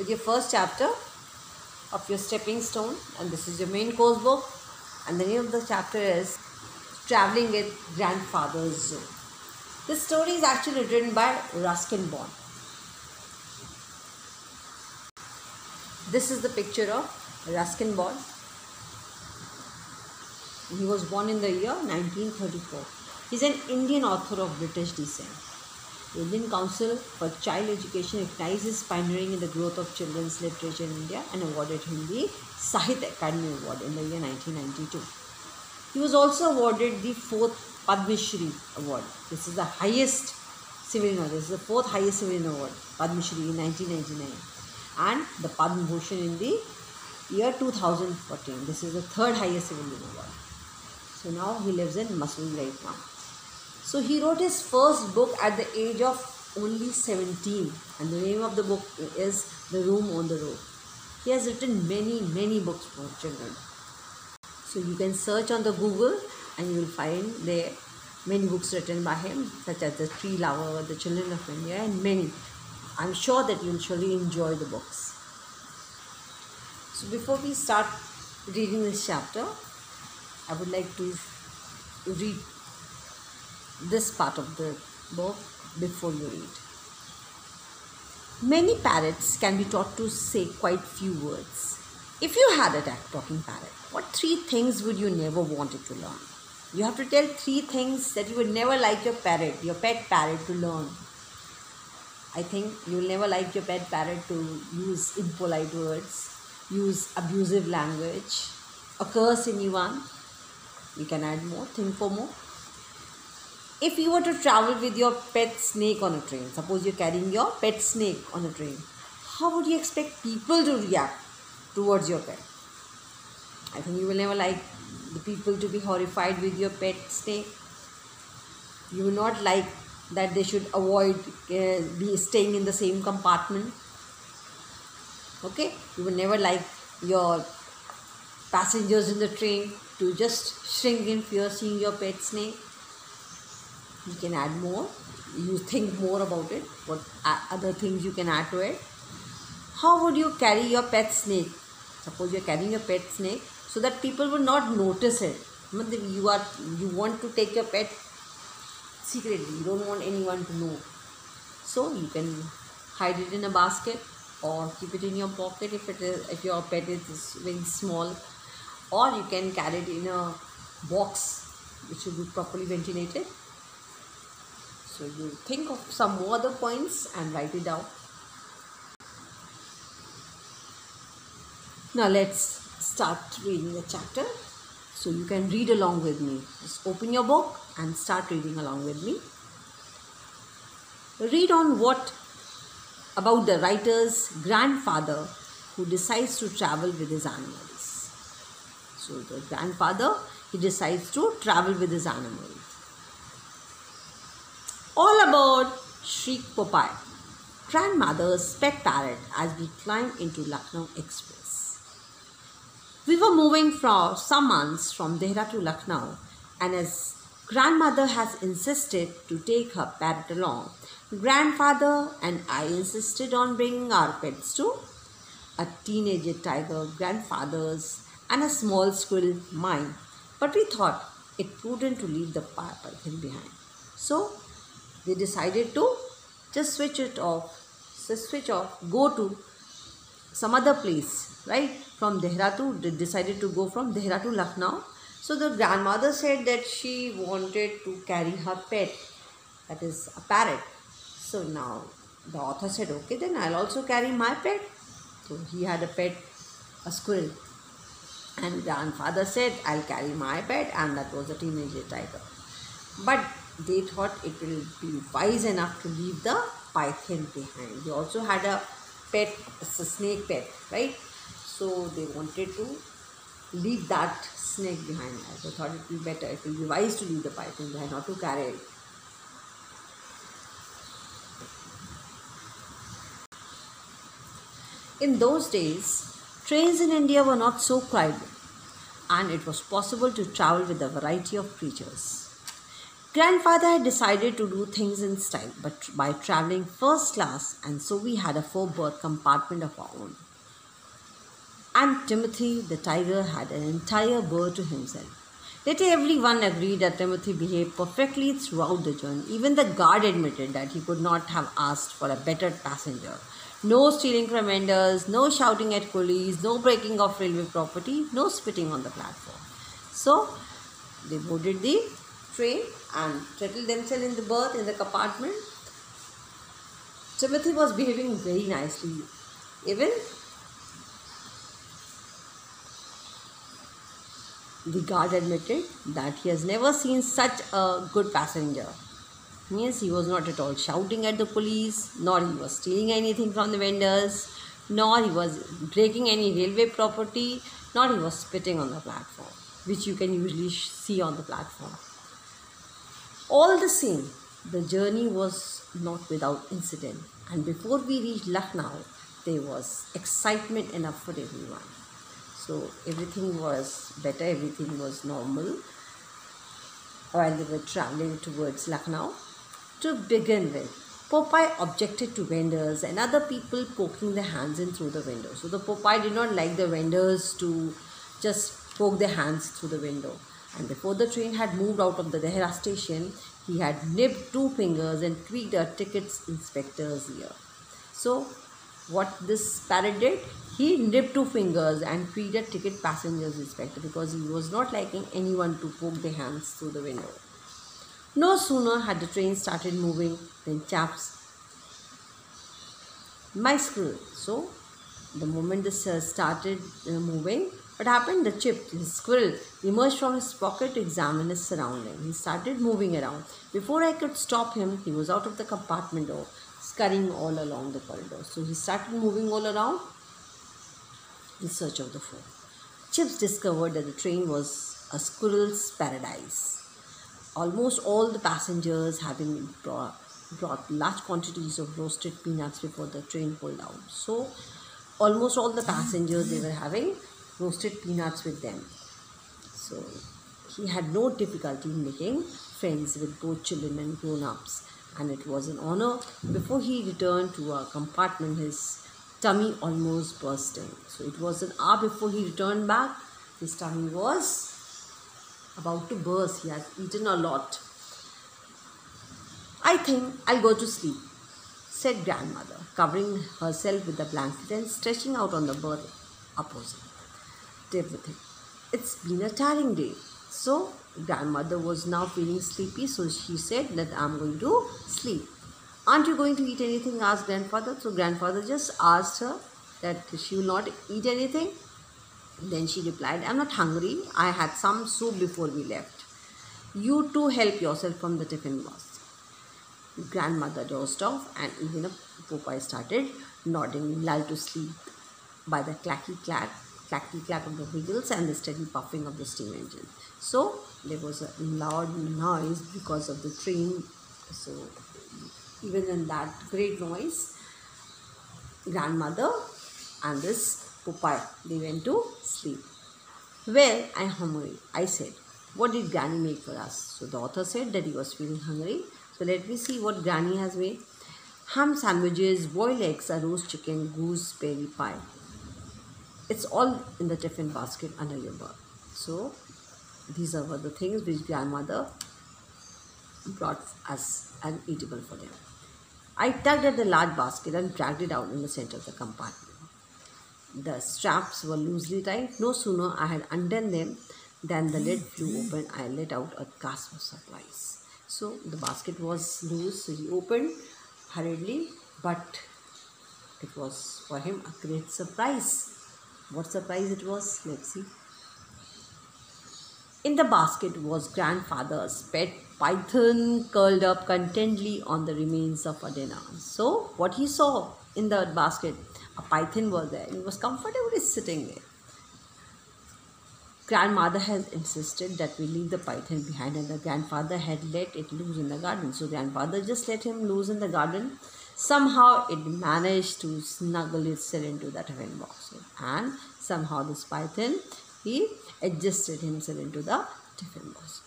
with your first chapter of your stepping stone, and this is your main course book, and the name of the chapter is Traveling with Grandfather Zoo. This story is actually written by Ruskin Bond. This is the picture of Ruskin Bond. He was born in the year 1934. He is an Indian author of British descent. The Indian Council for Child Education recognized his pioneering in the growth of children's literature in India and awarded him the Sahitya Akademi Award in the year 1992. He was also awarded the 4th Padma Shri Award. This is the highest civilian award. This is the 4th highest civilian award, Padma Shri in 1999. And the Padma Bhushan in the year 2014. This is the 3rd highest civilian award. So now he lives in Mussoorie right now. So he wrote his first book at the age of only 17, and the name of the book is The Room on the Road. He has written many books for children. So you can search on the Google and you will find there many books written by him, such as The Tree Lover, The Children of India, and many. I'm sure that you will surely enjoy the books. So before we start reading this chapter, I would like to read this part of the book before you read. Many parrots can be taught to say quite few words. If you had a talking parrot, what 3 things would you never want it to learn? You have to tell 3 things that you would never like your parrot, your pet parrot, to learn. I think you will never like your pet parrot to use impolite words, use abusive language, or curse anyone. You can add more, think for more. If you were to travel with your pet snake on a train, suppose you're carrying your pet snake on a train, how would you expect people to react towards your pet? I think you will never like the people to be horrified with your pet snake. You will not like that they should avoid be staying in the same compartment. Okay? You will never like your passengers in the train to just shrink in fear seeing your pet snake. You can add more. You think more about it. What other things you can add to it? How would you carry your pet snake? Suppose you are carrying a pet snake so that people will not notice it. You want to take your pet secretly. You don't want anyone to know. So you can hide it in a basket or keep it in your pocket if your pet is very small, or you can carry it in a box which should be properly ventilated. So you think of some more other points and write it down. Now let's start reading the chapter. So you can read along with me. Just open your book and start reading along with me. Read on what about the writer's grandfather who decides to travel with his animals. So the grandfather, he decides to travel with his animals. All aboard, shrieked Popeye, grandmother's pet parrot, as we climbed into Lucknow Express. We were moving for some months from Dehra to Lucknow, and as grandmother has insisted to take her parrot along, grandfather and I insisted on bringing our pets too. A teenager tiger, grandfather's, and a small squirrel, mine. But we thought it prudent to leave the python behind. So they decided to just switch off, go to some other place, right? They decided to go from Dehra to Lucknow. So the grandmother said that she wanted to carry her pet, that is a parrot. So now the author said, okay, then I'll also carry my pet. So he had a pet, a squirrel. And grandfather said, I'll carry my pet, and that was a teenager tiger. But they thought it will be wise enough to leave the python behind. They also had a pet, a snake pet, right? So they wanted to leave that snake behind. I thought it will be better, it will be wise to leave the python behind, not to carry it. In those days, trains in India were not so crowded, and it was possible to travel with a variety of creatures. Grandfather had decided to do things in style, but by traveling first class, and so we had a four-berth compartment of our own. And Timothy the tiger had an entire berth to himself. Later, everyone agreed that Timothy behaved perfectly throughout the journey. Even the guard admitted that he could not have asked for a better passenger. No stealing from vendors, no shouting at coolies, no breaking of railway property, no spitting on the platform. So, they boarded the train and settled themselves in the berth in the compartment. Timothy was behaving very nicely. Even the guard admitted that he has never seen such a good passenger. Means he was not at all shouting at the police, nor he was stealing anything from the vendors, nor he was breaking any railway property, nor he was spitting on the platform, which you can usually see on the platform. All the same, the journey was not without incident, and before we reached Lucknow, there was excitement enough for everyone. So everything was better, everything was normal while they were traveling towards Lucknow. To begin with, Popeye objected to vendors and other people poking their hands in through the window. So the Popeye did not like the vendors to just poke their hands through the window. And before the train had moved out of the Dehra station, he had nipped 2 fingers and tweaked a ticket inspector's ear. So what this parrot did? He nipped 2 fingers and tweaked a ticket passenger's inspector because he was not liking anyone to poke their hands through the window. No sooner had the train started moving than chaps my squirrel. So the moment this started moving, what happened? The squirrel, emerged from his pocket to examine his surroundings. He started moving around. Before I could stop him, he was out of the compartment door, scurrying all along the corridor. So he started moving all around in search of the food. Chips discovered that the train was a squirrel's paradise. Almost all the passengers having brought large quantities of roasted peanuts before the train pulled out. So almost all the passengers, they were having roasted peanuts with them. So he had no difficulty in making friends with both children and grown-ups, and it was an honor. Before he returned to a compartment, his tummy almost bursting. So it was an hour before he returned back. His tummy was about to burst. He had eaten a lot. I think I'll go to sleep, said grandmother, covering herself with a blanket and stretching out on the berth opposite Timothy. It's been a tiring day. So grandmother was now feeling sleepy, so she said that I'm going to sleep. Aren't you going to eat anything? Asked grandfather. So grandfather just asked her that she will not eat anything. Then she replied, I'm not hungry. I had some soup before we left. You too help yourself from the tiffin box. Grandmother dozed off, and even Popeye started nodding, lulled to sleep by the clacky clack of the wheels and the steady puffing of the steam engine. So there was a loud noise because of the train. So even in that great noise, grandmother and this Popeye, they went to sleep. Well, I'm hungry, I said. What did Granny make for us? So the author said that he was feeling hungry. So let me see what Granny has made. Ham sandwiches, boiled eggs, a roast chicken, gooseberry pie. It's all in the tiffin basket under your berth. So these are the things which grandmother brought us and eatable for them. I tugged at the large basket and dragged it out in the center of the compartment. The straps were loosely tied. No sooner I had undone them than the lid flew open. I let out a gasp of surprise. So the basket was loose, so he opened hurriedly, but it was for him a great surprise. What surprise it was? Let's see. In the basket was grandfather's pet python curled up contentedly on the remains of a dinner. So what he saw in the basket, a python was there. He was comfortably sitting there. Grandmother had insisted that we leave the python behind, and the grandfather had let it loose in the garden. So grandfather just let him loose in the garden. Somehow it managed to snuggle itself into that tiffin box, and somehow this python, he adjusted himself into the tiffin box.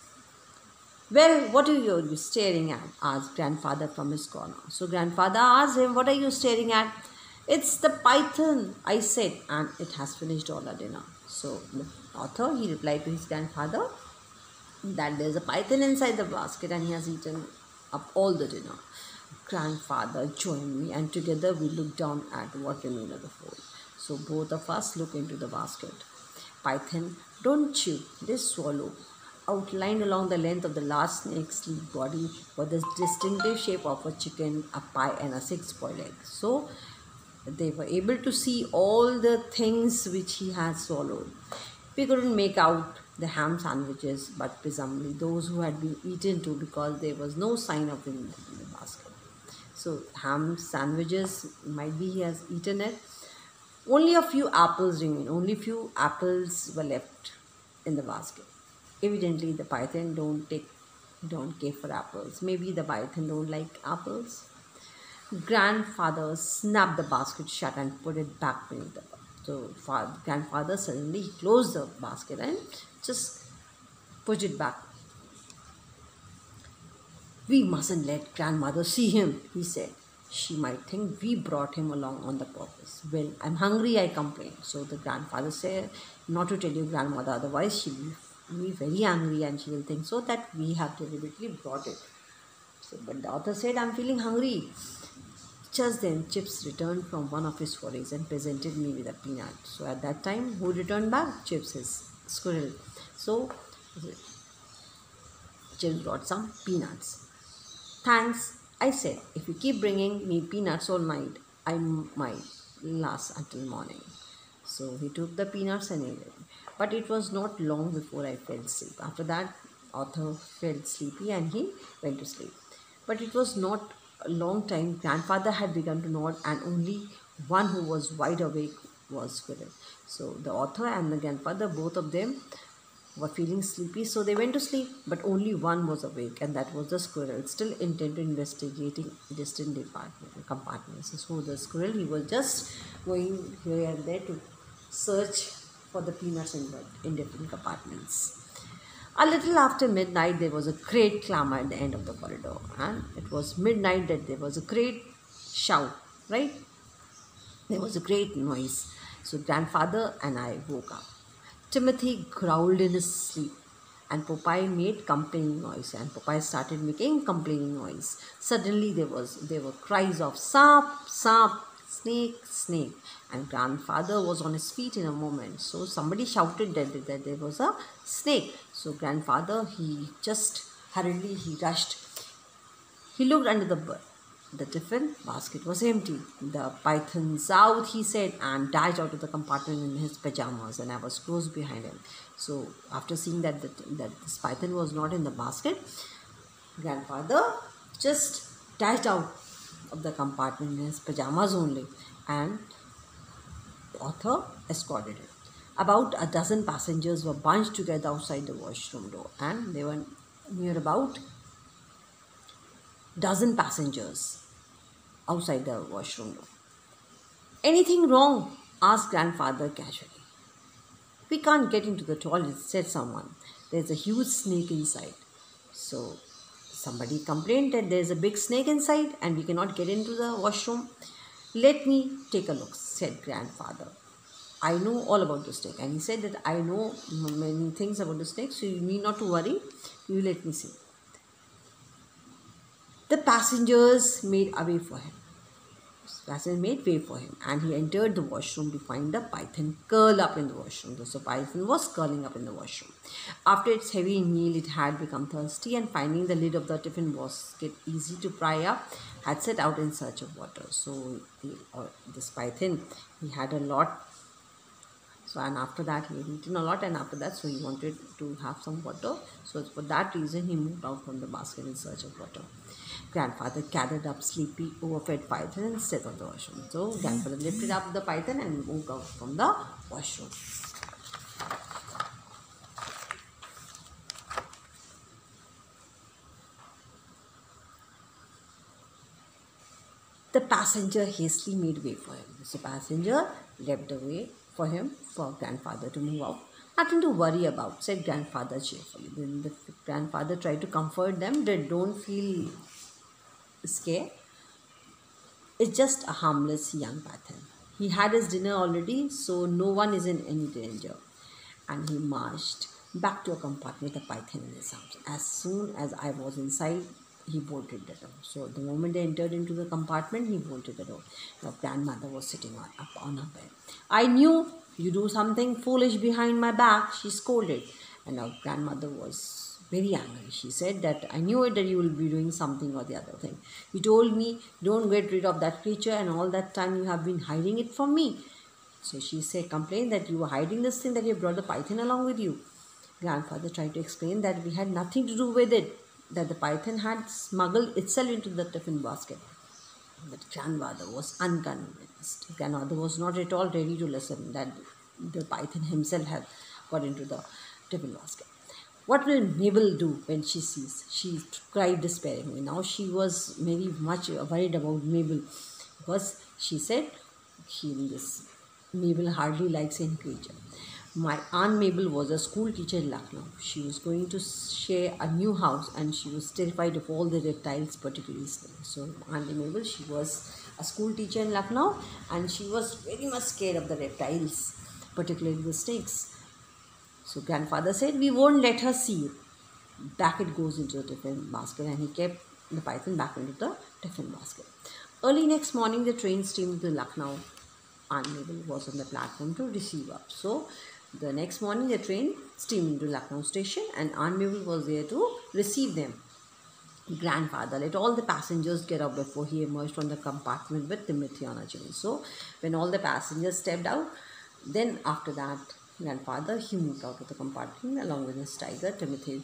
Well, what are you staring at? Asked grandfather from his corner. So grandfather asked him, what are you staring at? It's the python, I said, and it has finished all our dinner. So the author, he replied to his grandfather that there's a python inside the basket and he has eaten up all the dinner. Grandfather joined me and together we looked down at what remained of the food. So both of us looked into the basket. Python, don't chew, just swallow. Outlined along the length of the last snake's sleek body was the distinctive shape of a chicken, a pie, and a six-boiled egg. So they were able to see all the things which he had swallowed. We couldn't make out the ham sandwiches, but presumably those who had been eaten too, because there was no sign of him in the basket. So ham sandwiches, might be he has eaten it. Only a few apples remain. Only few apples were left in the basket. Evidently, the python don't care for apples. Maybe the python don't like apples. Grandfather snapped the basket shut and put it back beneath the bed. So grandfather suddenly closed the basket and just put it back. We mustn't let grandmother see him, he said. She might think we brought him along on the purpose. Well, I'm hungry, I complained. So the grandfather said, not to tell your grandmother, otherwise she will be very angry and she will think so that we have deliberately brought it. So, but the author said, I'm feeling hungry. Just then, Chips returned from one of his forays and presented me with a peanut. So at that time, who returned back? Chips, his squirrel. So Chips brought some peanuts. Thanks, I said. If you keep bringing me peanuts all night, I might last until morning. So he took the peanuts and ate it. But it was not long before I fell asleep. After that, author felt sleepy and he went to sleep. But it was not a long time. Grandfather had begun to nod, and only one who was wide awake was Squirrel. So the author and the grandfather, both of them, were feeling sleepy, so they went to sleep, but only one was awake, and that was the squirrel, still intent on investigating distant compartments. So the squirrel, he was just going here and there to search for the peanuts in different compartments. A little after midnight, there was a great clamor at the end of the corridor, and it was midnight that there was a great shout, right? There was a great noise. So grandfather and I woke up. Timothy growled in his sleep, and Popeye made complaining noise, and Popeye started making complaining noise. Suddenly there were cries of "Sap, sap, snake, snake," and grandfather was on his feet in a moment. So somebody shouted that there was a snake. So grandfather, he just hurriedly he rushed. He looked under the bed. The tiffin basket was empty. The python's out, he said, and dashed out of the compartment in his pajamas, and I was close behind him. So, after seeing that this python was not in the basket, grandfather just dashed out of the compartment in his pajamas only, and the author escorted it. About a dozen passengers were bunched together outside the washroom door, and they were near about dozen passengers outside the washroom door. Anything wrong? Asked grandfather casually. We can't get into the toilet, said someone. There's a huge snake inside. So somebody complained that there's a big snake inside and we cannot get into the washroom. Let me take a look, said grandfather. I know all about the snake. And he said that I know many things about the snake, so you need not to worry. You let me see. The passengers made way for him, and he entered the washroom to find the python curled up in the washroom. So python was curling up in the washroom. After its heavy meal, it had become thirsty, and finding the lid of the tiffin basket easy to pry up, had set out in search of water. So this python, he had a lot. So, and after that he had eaten a lot, and after that, so he wanted to have some water. So for that reason, he moved out from the basket in search of water. Grandfather gathered up sleepy, overfed python and set on the washroom. So grandfather lifted up the python and moved out from the washroom. The passenger hastily made way for him. So passenger left the way for him, for grandfather to move out. Nothing to worry about, said grandfather cheerfully. Then the grandfather tried to comfort them. They don't feel scared. It's just a harmless young python. He had his dinner already, so no one is in any danger. And he marched back to a compartment with a python in his arms. As soon as I was inside, he bolted the door. So the moment they entered into the compartment, he bolted the door. Your grandmother was sitting up on her bed. I knew you do something foolish behind my back, she scolded. And our grandmother was very angry. She said that I knew it that you will be doing something or the other thing. You told me don't get rid of that creature, and all that time you have been hiding it from me. So she said, complained that you were hiding this thing, that you brought the python along with you. Grandfather tried to explain that we had nothing to do with it, that the python had smuggled itself into the tiffin basket. But grandfather was unconvinced. Grandfather was not at all ready to listen that the python himself had got into the tiffin basket. What will Mabel do when she sees? She cried despairingly. Now she was very much worried about Mabel, because she said Mabel hardly likes any creature. My Aunt Mabel was a school teacher in Lucknow. She was going to share a new house, and she was terrified of all the reptiles, particularly snakes. So Aunt Mabel, she was a school teacher in Lucknow, and she was very much scared of the reptiles, particularly the snakes. So grandfather said, we won't let her see it. Back it goes into the tiffin basket, and he kept the python back into the tiffin basket. Early next morning, the train steamed to Lucknow. Aunt Mabel was on the platform to receive up. So the next morning, the train steamed into Lucknow station, and Aunt Mabel was there to receive them. Grandfather let all the passengers get out before he emerged from the compartment with Timothy on a chain. So when all the passengers stepped out, then after that, grandfather, he moved out of the compartment along with his tiger, Timothy.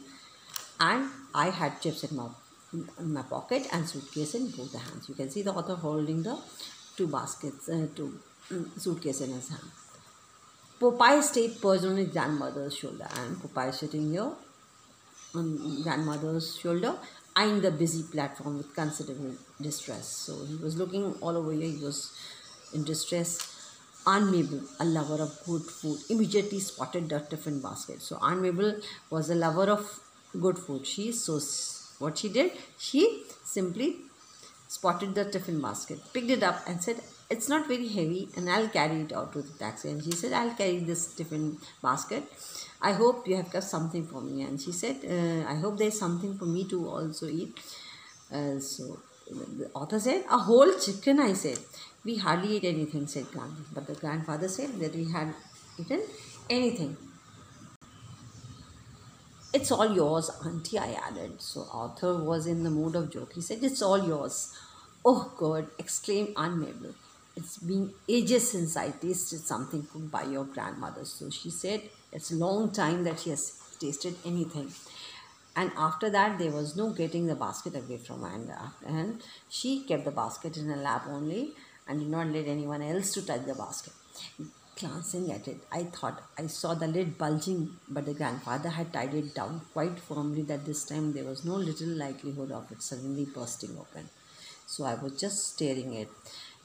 And I had chips in my pocket and suitcase in both the hands. You can see the author holding the two suitcase in his hand. Popeye stayed perched on his grandmother's shoulder, and Popeye sitting here on grandmother's shoulder, eyeing the busy platform with considerable distress. So he was looking all over here. He was in distress. Aunt Mabel, a lover of good food, immediately spotted the tiffin basket. So Aunt Mabel was a lover of good food. What she did, she simply spotted the tiffin basket, picked it up and said, it's not very heavy, and I'll carry it out to the taxi. And she said, I'll carry this tiffin basket. I hope you have got something for me. And she said, I hope there's something for me to also eat. So the author said, a whole chicken, I said. We hardly ate anything, said grandma. But the grandfather said that we had eaten anything. It's all yours, auntie, I added. So author was in the mood of joke. He said, it's all yours. Oh God, exclaimed Aunt Mabel. It's been ages since I tasted something cooked by your grandmother. So she said, it's a long time that she has tasted anything. And after that, there was no getting the basket away from her. And she kept the basket in her lap only, and did not let anyone else to touch the basket. Glancing at it, I thought I saw the lid bulging, but the grandfather had tied it down quite firmly that this time there was no little likelihood of it suddenly bursting open. So I was just staring at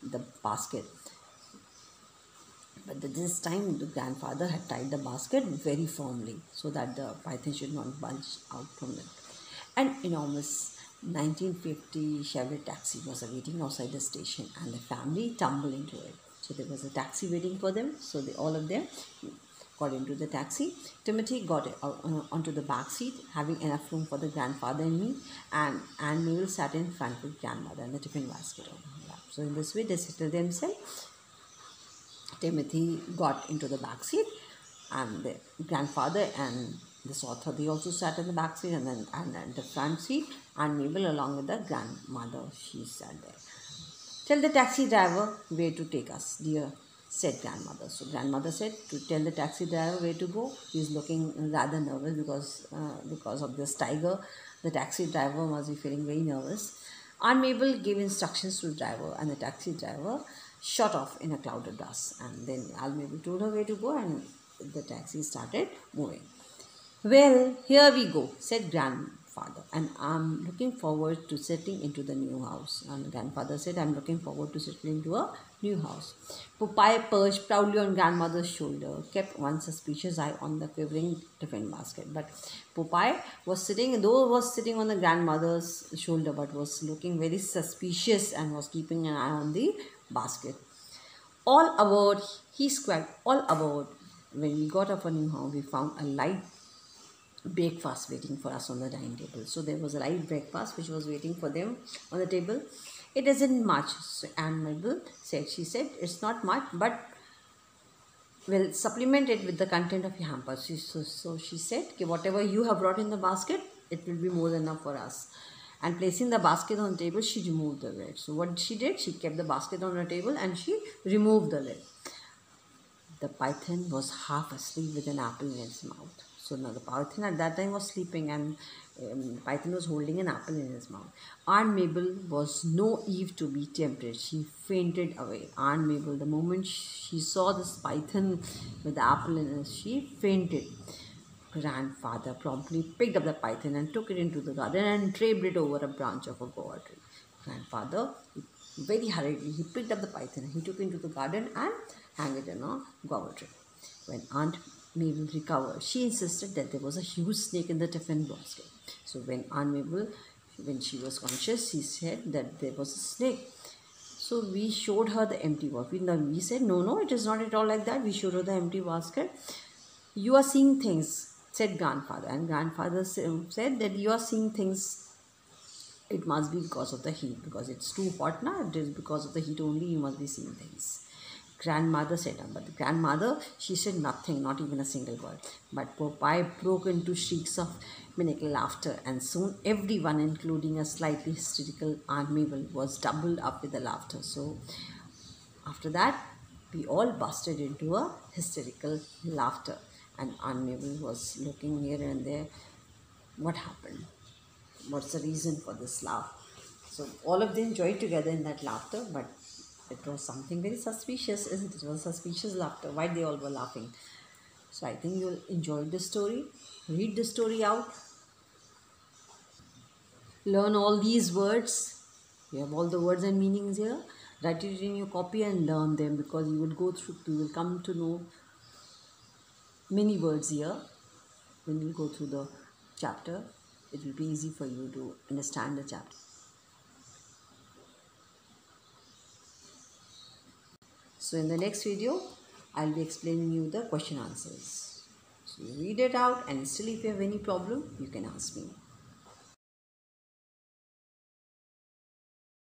the basket. But this time the grandfather had tied the basket very firmly so that the python should not bulge out from it. An enormous 1950 Chevrolet taxi was awaiting outside the station, and the family tumbled into it. So there was a taxi waiting for them. So all of them got into the taxi. Timothy got onto the back seat, having enough room for the grandfather and me, and Aunt Mabel sat in front with grandmother and the tiffin basket on her lap. So in this way, they settled themselves. Timothy got into the back seat, and the grandfather and this author, they also sat in the back seat, and then the front seat, and Mabel along with the grandmother, she sat there. Tell the taxi driver where to take us, dear, said grandmother. So grandmother said to tell the taxi driver where to go. He's looking rather nervous because of this tiger. The taxi driver must be feeling very nervous. Aunt Mabel gave instructions to the driver, and the taxi driver shot off in a cloud of dust. And then Aunt Mabel told her where to go, and the taxi started moving. Well, here we go, said grandfather grandfather, and I'm looking forward to settling into the new house. And grandfather said, I'm looking forward to settling into a new house. Popeye perched proudly on grandmother's shoulder, kept one suspicious eye on the quivering tiffin basket. But Popeye was sitting, though was sitting on the grandmother's shoulder, but was looking very suspicious and was keeping an eye on the basket. All aboard, he squawked, all aboard. When we got up a new house, we found a light breakfast waiting for us on the dining table. So there was a light breakfast which was waiting for them on the table. It isn't much, so Aunt Mabel said. She said, it's not much, but we'll supplement it with the content of your hamper. So she said, okay, whatever you have brought in the basket, it will be more than enough for us. And placing the basket on the table, she removed the lid. So what she did, she kept the basket on the table and she removed the lid. The python was half asleep with an apple in its mouth. So now the python at that time was sleeping, and python was holding an apple in his mouth. Aunt Mabel was no Eve to be tempted. She fainted away. Aunt Mabel, the moment she saw this python with the apple in it, she fainted. Grandfather promptly picked up the python and took it into the garden and draped it over a branch of a guava tree. Grandfather, very hurriedly, he picked up the python, he took it into the garden and hung it in a guava tree. When Aunt Mabel recovered, she insisted that there was a huge snake in the tiffin basket. So when Aunt Mabel, when she was conscious, she said that there was a snake. So we showed her the empty basket. We said, no, it is not at all like that. We showed her the empty basket. You are seeing things, said grandfather. And grandfather said that you are seeing things. It must be because of the heat, because it's too hot now. It is because of the heat only you must be seeing things. Grandmother said, but the grandmother, she said nothing, not even a single word. But Popeye broke into shrieks of maniacal laughter, and soon everyone, including a slightly hysterical Aunt Mabel, was doubled up with the laughter. So after that, we all busted into a hysterical laughter, and Aunt Mabel was looking here and there. What happened? What's the reason for this laugh? So all of them joined together in that laughter, but it was something very suspicious, isn't it? It was suspicious laughter. Why they all were laughing? So I think you'll enjoy the story. Read the story out. Learn all these words. You have all the words and meanings here. Write it in your copy and learn them, because you will come to know many words here. When you go through the chapter, it will be easy for you to understand the chapter. So in the next video, I'll be explaining you the question answers. So you read it out, and still if you have any problem, you can ask me.